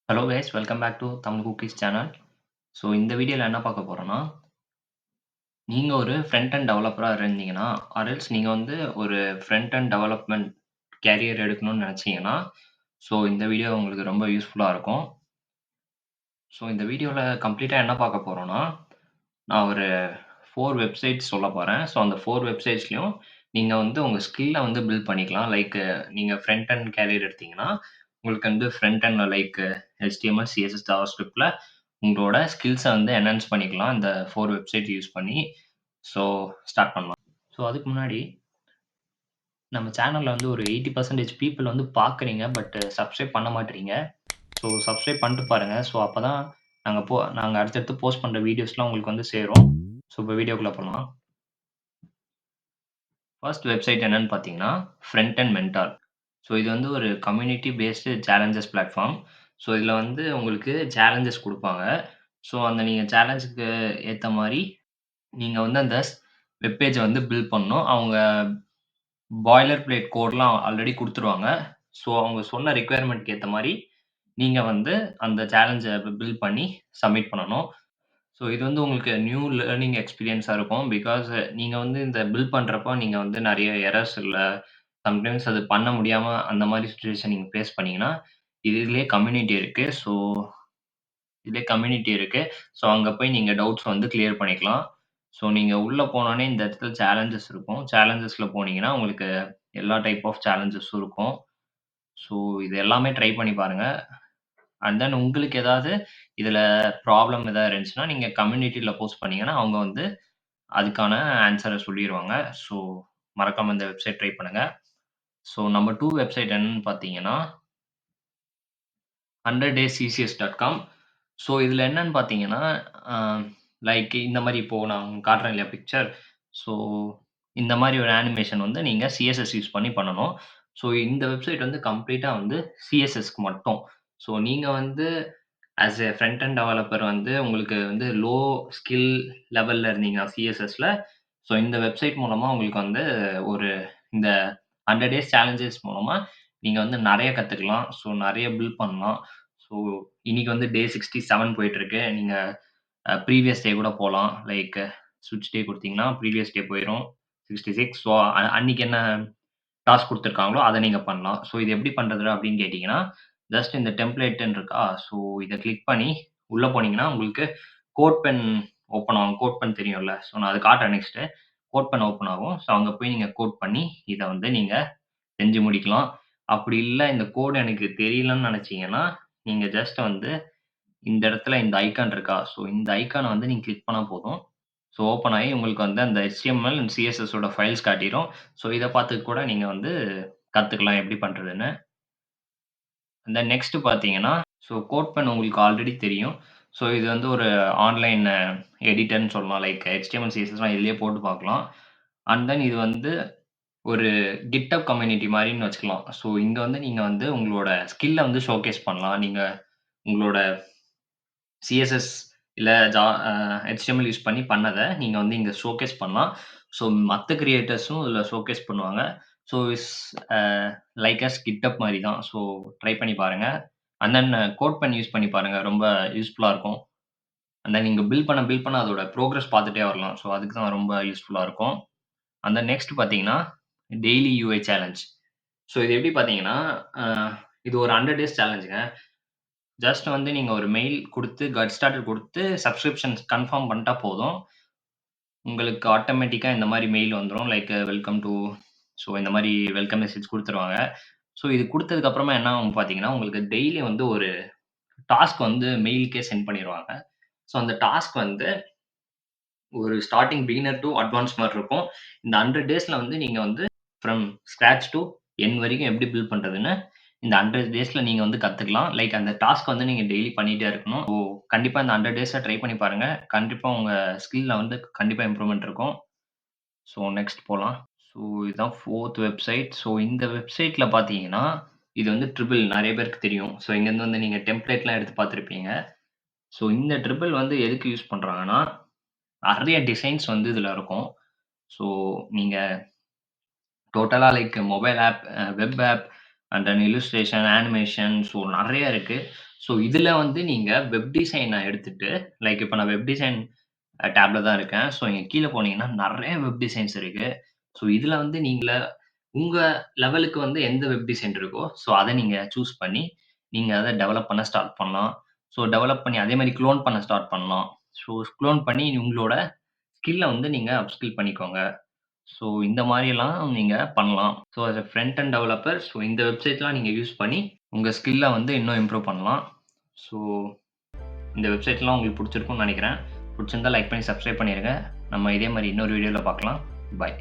Hello guys welcome back to Tamil cookies channel. So இந்த வீடியோவில் என்ன பார்க்க போகிறோன்னா, நீங்கள் ஒரு ஃப்ரண்ட் அண்ட் டெவலப்பராக இருந்தீங்கன்னா ஆர்எல்ஸ் நீங்கள் வந்து ஒரு ஃப்ரண்ட் அண்ட் டெவலப்மெண்ட் கேரியர் எடுக்கணும்னு நினச்சிங்கன்னா, ஸோ இந்த வீடியோ உங்களுக்கு ரொம்ப யூஸ்ஃபுல்லாக இருக்கும். ஸோ இந்த வீடியோவில் கம்ப்ளீட்டாக என்ன பார்க்க போகிறோன்னா, நான் ஒரு 4 வெப்சைட்ஸ் சொல்ல போகிறேன். ஸோ அந்த 4 வெப்சைட்ஸ்லையும் நீங்கள் வந்து உங்கள் ஸ்கில்லை வந்து பில்ட் பண்ணிக்கலாம். லைக் நீங்கள் ஃப்ரண்ட் அண்ட் கேரியர் எடுத்தீங்கன்னா, உங்களுக்கு வந்து front and like HTML, CSS, JavaScriptல உங்களோட ஸ்கில்ஸை வந்து என்ஹான்ஸ் பண்ணிக்கலாம் இந்த 4 வெப்சைட் யூஸ் பண்ணி. ஸோ ஸ்டார்ட் பண்ணலாம். ஸோ அதுக்கு முன்னாடி நம்ம சேனலில் வந்து ஒரு 80% பீப்புள் வந்து பார்க்குறீங்க. பட் சப்ஸ்கிரைப் பண்ண மாட்டேறீங்க. ஸோ சப்ஸ்கிரைப் பண்ணிட்டு பாருங்கள். ஸோ அப்போ தான் நாங்கள் அடுத்தடுத்து போஸ்ட் பண்ணுற வீடியோஸ்லாம் உங்களுக்கு வந்து சேரும். ஸோ இப்போ வீடியோக்குள்ளே போகலாம். ஃபர்ஸ்ட் வெப்சைட் என்னன்னு பார்த்தீங்கன்னா, ஃப்ரண்ட் அண்ட் மென்டார். ஸோ இது வந்து ஒரு community based challenges platform. So இதில் வந்து உங்களுக்கு சேலஞ்சஸ் குடுப்பாங்க. ஸோ அந்த நீங்க சேலஞ்சுக்கு ஏத்த மாரி, நீங்க வந்து அந்த வெப் பேஜ வந்து பில்ட் பண்ணணும். அவங்க பாய்லர் பிளேட் கோட்லாம் ஆல்ரெடி குடுத்துருவாங்க. ஸோ அவங்க சொன்ன ரிக்வயர்மென்ட்க்கு ஏத்த மாரி, நீங்க வந்து அந்த சேலஞ்ச பில்ட் பண்ணி சப்மிட் பண்ணணும். ஸோ இது வந்து உங்களுக்கு நியூ லேர்னிங் எக்ஸ்பீரியன்ஸா இருக்கும். பிகாஸ் நீங்க வந்து இந்த பில்ட் பண்றப்போ நீங்க வந்து நெறைய எரர்ஸ் இல்ல சம்டைம்ஸ் அது பண்ண முடியாம அந்த மாரி சிச்சுவேஷன் நீங்க ஃபேஸ் பண்ணீங்கன்னா, இதுலயே கம்யூனிட்டி இருக்கு. இதுலயே கம்யூனிட்டி இருக்கு. ஸோ அங்க போய் நீங்க டவுட்ஸ் வந்து கிளியர் பண்ணிக்கலாம். ஸோ நீங்க உள்ள போனோனே இந்த இடத்துல சேலஞ்சஸ் இருக்கும். சேலஞ்சஸ்ல போனீங்கன்னா, உங்களுக்கு எல்லா டைப் ஆஃப் சேலஞ்சஸும் இருக்கும். ஸோ இது எல்லாமே ட்ரை பண்ணி பாருங்க. அண்ட் தென் உங்களுக்கு ஏதாவது இதுல ப்ராப்ளம் ஏதாவது இருந்துச்சுன்னா, நீங்க கம்யூனிட்டில போஸ்ட் பண்ணீங்கன்னா, அவங்க வந்து அதுக்கான ஆன்ஸர சொல்லிருவாங்க. ஸோ மறக்காம இந்த வெப்சைட் ட்ரை பண்ணுங்க. ஸோ நம்பர் 2 வெப்சைட் என்னன்னு பார்த்தீங்கன்னா 100daysccs.com. ஸோ இதில என்னன்னு பார்த்தீங்கன்னா, அ லைக் இந்த மாரி இப்போ நான் காட்டுறேன் இல்லையா பிக்சர். ஸோ இந்த மாரி ஒரு அனிமேஷன் வந்து நீங்க சிஎஸ்எஸ் யூஸ் பண்ணி பண்ணணும். ஸோ இந்த வெப்சைட் வந்து கம்ப்ளீட்டா வந்து சிஎஸ்எஸ்க்கு மட்டும். ஸோ நீங்க வந்து as a front and developer வந்து உங்களுக்கு வந்து லோ ஸ்கில் லெவல்ல இருந்தீங்கன்னா சிஎஸ்எஸ்ல, ஸோ இந்த வெப்சைட் மூலமா உங்களுக்கு வந்து ஒரு இந்த 100 டேஸ் சேலஞ்சஸ் மூலமா நீங்க வந்து நெறைய கத்துக்கலாம். ஸோ நெறைய பில்ட் பண்ணலாம். ஸோ இன்னைக்கு வந்து டே 67 போயிட்டுருக்கு. நீங்க ப்ரீவியஸ் டே கூட போலாம். லைக் ஸ்விட்ச் டே குடுத்தீங்கன்னா, ப்ரீவியஸ் டே போயிரும். 66 ஸோ அன்னைக்கு என்ன டாஸ்க் குடுத்துருக்காங்களோ, அத நீங்க பண்ணலாம். ஸோ இது எப்படி பண்றதுடா அப்படின்னு கேட்டீங்கன்னா, ஜஸ்ட் இந்த டெம்ப்ளேட்ன்னு இருக்கா? ஸோ இத கிளிக் பண்ணி உள்ள போனீங்கன்னா, உங்களுக்கு கோட் பென் ஓப்பன் ஆகும். கோட் பென் தெரியும்ல? ஸோ நான் அத காட்டுறேன் நெக்ஸ்ட்டு. கோட் பென் ஓப்பன் ஆகும். ஸோ அங்க போய் நீங்க கோட் பண்ணி, இத வந்து நீங்க செஞ்சு முடிக்கலாம். அப்படி இல்ல இந்த கோட் எனக்கு தெரியலன்னு நெனச்சீங்கன்னா, நீங்க ஜஸ்ட் வந்து இந்த இடத்துல இந்த ஐகான் இருக்கா? ஸோ இந்த ஐகான வந்து நீங்க கிளிக் பண்ணா போதும். ஸோ ஓப்பன் ஆயி உங்களுக்கு வந்து அந்த HTML அண்ட் CSS ஓட ஃபைல்ஸ் காட்டிரும். ஸோ இத பார்த்து கூட நீங்க வந்து கத்துக்கலாம் எப்படி பண்றதுன்னு. தென் நெக்ஸ்ட் பார்த்தீங்கன்னா, ஸோ கோட்பன் உங்களுக்கு ஆல்ரெடி தெரியும். ஸோ இது வந்து ஒரு ஆன்லைன் எடிட்டர்ன்னு சொல்லலாம். லைக் HTML, CSSலாம் இதுலயே போட்டு பார்க்கலாம். அண்ட் தென் இது வந்து ஒரு GitHub கம்யூனிட்டி மாரின்னு வச்சுக்கலாம். ஸோ இங்க வந்து நீங்க வந்து உங்களோட ஸ்கில்ல வந்து ஷோகேஸ் பண்ணலாம். நீங்க உங்களோட CSS இல்ல HTML யூஸ் பண்ணி பண்ணத நீங்க வந்து இங்க ஷோகேஸ் பண்ணலாம். ஸோ மத்த கிரியேட்டர்ஸும் இதுல ஷோகேஸ் பண்ணுவாங்க. So it's a like as GitHub மாரி தான். ஸோ ட்ரை பண்ணி பாருங்க. அண்ட் தென் கோட் பண்ணி யூஸ் பண்ணி பாருங்க. ரொம்ப யூஸ்ஃபுல்லா இருக்கும். அண்ட் தென் நீங்க பில்ட் பண்ண அதோட ப்ரோகிரஸ் பார்த்துட்டே வரலாம். ஸோ அதுக்கு தான் ரொம்ப யூஸ்ஃபுல்லா இருக்கும். அண்ட் தென் நெக்ஸ்ட் பார்த்தீங்கன்னா, டெய்லி யூஐ சேலஞ்ச். ஸோ இது எப்படி பார்த்தீங்கன்னா, அ இது ஒரு 100 டேஸ் சேலஞ்சுங்க. ஜஸ்ட் வந்து நீங்க ஒரு மெயில் குடுத்து, கெட் ஸ்டார்டட் குடுத்து, சப்ஸ்கிரிப்ஷன்ஸ் கன்ஃபார்ம் பண்ணிட்டா போதும். உங்களுக்கு ஆட்டோமேட்டிக்கா இந்த மாரி மெயில் வந்துரும். லைக் வெல்கம் டூ ஸோ இந்த மாரி வெல்கம் மெசேஜ் குடுத்துருவாங்க. ஸோ இது குடுத்ததுக்கு அப்புறமா என்ன ஆகும் பார்த்தீங்கன்னா, உங்களுக்கு டெய்லி வந்து ஒரு டாஸ்க் வந்து மெயிலுக்கே சென்ட் பண்ணிருவாங்க. ஸோ அந்த டாஸ்க் வந்து ஒரு ஸ்டார்ட்டிங் பிகினர் டூ அட்வான்ஸ் மாரி இருக்கும். இந்த 100 டேஸ்ல வந்து நீங்க வந்து ஃப்ரம் ஸ்க்ராட்ச் டூ எண்ட் வரைக்கும் எப்படி பில்ட் பண்றதுன்னு, இந்த 100 டேஸ்ல நீங்க வந்து கத்துக்கலாம். லைக் அந்த டாஸ்க் வந்து நீங்க டெய்லி பண்ணிட்டே இருக்கணும். ஸோ கண்டிப்பா இந்த 100 டேஸ ட்ரை பண்ணி பாருங்க. கண்டிப்பா உங்க ஸ்கில்ல வந்து கண்டிப்பா இம்ப்ரூவ்மென்ட் இருக்கும். ஸோ நெக்ஸ்ட் போலாம். ஸோ இதுதான் 4த் வெப்சைட். ஸோ இந்த வெப்சைட்ல பார்த்தீங்கன்னா, இது வந்து Dribbble நெறைய பேருக்கு தெரியும். ஸோ இங்கேருந்து வந்து நீங்க டெம்ப்ளேட்லாம் எடுத்து பார்த்திருப்பீங்க. ஸோ இந்த Dribbble வந்து எதுக்கு யூஸ் பண்றாங்கன்னா, நெறைய டிசைன்ஸ் வந்து இதுல இருக்கும். ஸோ நீங்க டோட்டலா like mobile app, web app and then illustration, animation so நெறைய இருக்கு. ஸோ இதுல வந்து நீங்க வெப் டிசைன எடுத்துட்டு லைக் இப்ப நான் வெப் டிசைன் டேப்ல தான் இருக்கேன். ஸோ இங்க கீழ போனீங்கன்னா நெறைய வெப் டிசைன்ஸ் இருக்கு. ஸோ இதுல வந்து உங்க லெவலுக்கு வந்து எந்த வெப் டிசைன் இருக்கோ, ஸோ அத நீங்க சூஸ் பண்ணி, நீங்க அத டெவலப் பண்ண ஸ்டார்ட் பண்ணலாம். ஸோ டெவலப் பண்ணி அதே மாரி குளோன் பண்ண ஸ்டார்ட் பண்ணலாம். ஸோ குளோன் பண்ணி உங்களோட ஸ்கில்ல வந்து நீங்க அப்ஸ்கில் பண்ணிக்கோங்க. ஸோ இந்த மாரியெல்லாம் நீங்க பண்ணலாம். So as a front and developer so இந்த வெப்சைட்லாம் நீங்க யூஸ் பண்ணி, உங்க ஸ்கில்ல வந்து இன்னும் இம்ப்ரூவ் பண்ணலாம். ஸோ இந்த வெப்சைட்லாம் உங்களுக்கு புடிச்சிருக்கும்னு நெனைக்கிறேன். புடிச்சிருந்தா லைக் பண்ணி சப்ஸ்கிரைப் பண்ணிருங்க. நம்ம இதே மாரி இன்னொரு வீடியோல பார்க்கலாம். பாய்.